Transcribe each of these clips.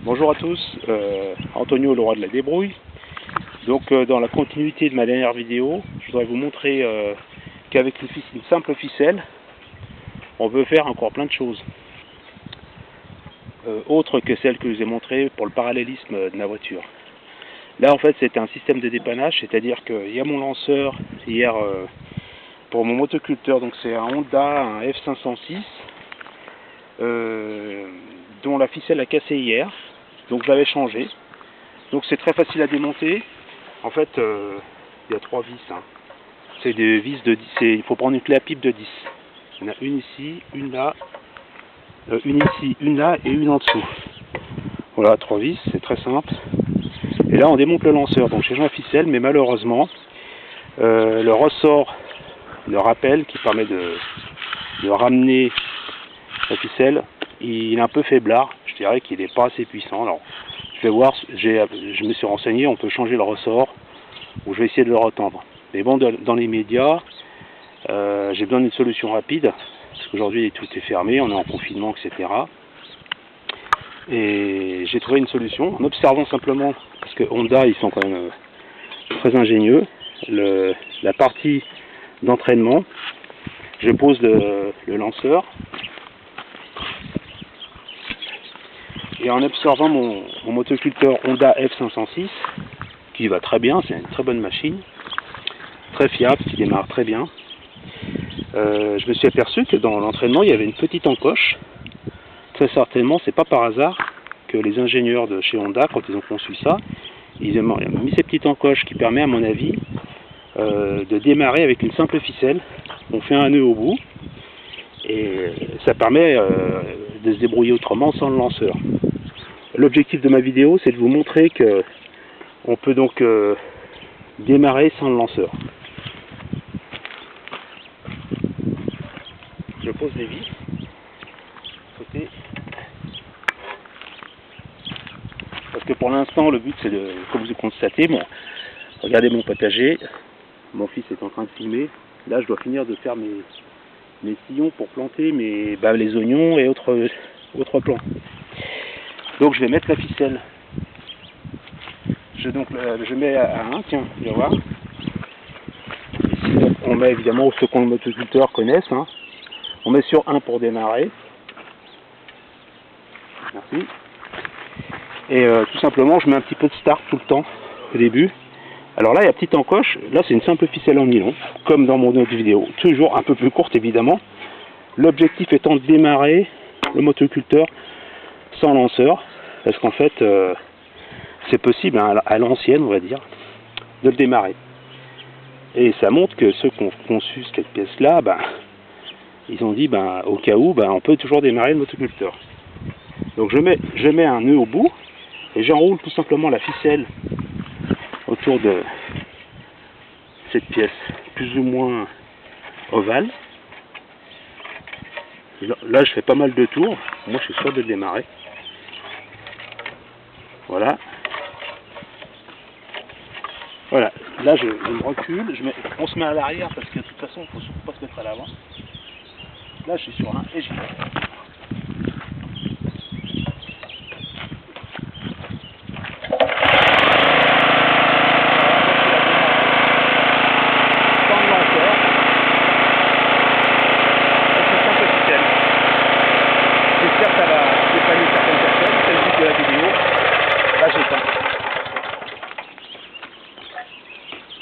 Bonjour à tous, Antonio, le roi de la débrouille. Donc dans la continuité de ma dernière vidéo, je voudrais vous montrer qu'avec une simple ficelle, on peut faire encore plein de choses. Autres que celles que je vous ai montrées pour le parallélisme de ma voiture. Là en fait c'est un système de dépannage, c'est-à-dire qu'il y a mon lanceur hier pour mon motoculteur, donc c'est un Honda, un F506, dont la ficelle a cassé hier. Donc je l'avais changé. Donc c'est très facile à démonter. En fait, il y a 3 vis. Hein. C'est des vis de 10. Il faut prendre une clé à pipe de 10. Il y en a une ici, une là, une ici, une là et une en dessous. Voilà, 3 vis, c'est très simple. Et là on démonte le lanceur. Donc j'ai changé la ficelle, mais malheureusement, le ressort, le rappel qui permet de ramener la ficelle, il est un peu faiblard. Je dirais qu'il n'est pas assez puissant. Alors, je vais voir, je me suis renseigné, on peut changer le ressort, ou je vais essayer de le retendre. Mais bon, dans les médias, j'ai besoin d'une solution rapide, parce qu'aujourd'hui tout est fermé, on est en confinement, etc. Et j'ai trouvé une solution, en observant simplement, parce que Honda, ils sont quand même très ingénieux, la partie d'entraînement, je pose le lanceur, et en observant mon motoculteur Honda F506, qui va très bien, c'est une très bonne machine, très fiable, qui démarre très bien, je me suis aperçu que dans l'entraînement, il y avait une petite encoche. Très certainement, c'est pas par hasard que les ingénieurs de chez Honda, quand ils ont conçu ça, ils ont mis ces petites encoches qui permettent, à mon avis, de démarrer avec une simple ficelle. On fait un nœud au bout, et ça permet de se débrouiller autrement sans le lanceur. L'objectif de ma vidéo, c'est de vous montrer que on peut donc démarrer sans le lanceur. Je pose les vis côté, parce que pour l'instant le but c'est de, comme vous constatez, bon, regardez mon potager, mon fils est en train de filmer. Là je dois finir de faire mes sillons pour planter les oignons et autres plants. Donc je vais mettre la ficelle. Je mets à 1, tiens, tu vas voir. Ici, donc, on met évidemment, ceux qui ont le motoculteur connaissent, hein. On met sur 1 pour démarrer. Merci. Et tout simplement, je mets un petit peu de start tout le temps, au début. Alors là, il y a petite encoche. Là, c'est une simple ficelle en nylon, comme dans mon autre vidéo. Toujours un peu plus courte, évidemment. L'objectif étant de démarrer le motoculteur sans lanceur. Parce qu'en fait, c'est possible, hein, à l'ancienne, on va dire, de le démarrer. Et ça montre que ceux qui ont conçu cette pièce-là, ils ont dit, au cas où, on peut toujours démarrer le motoculteur. Donc je mets un nœud au bout, et j'enroule tout simplement la ficelle autour de cette pièce, plus ou moins ovale. Là, je fais pas mal de tours. Moi, je suis sûr de le démarrer. Voilà. Voilà. Là, je me recule. On se met à l'arrière parce que de toute façon, il ne faut surtout pas se mettre à l'avant. Là, je suis sur un et j'y vais. J'espère que ça va dépanner certaines personnes. C'est le but de la vidéo. Là, j'éteins.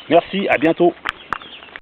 Merci, à bientôt.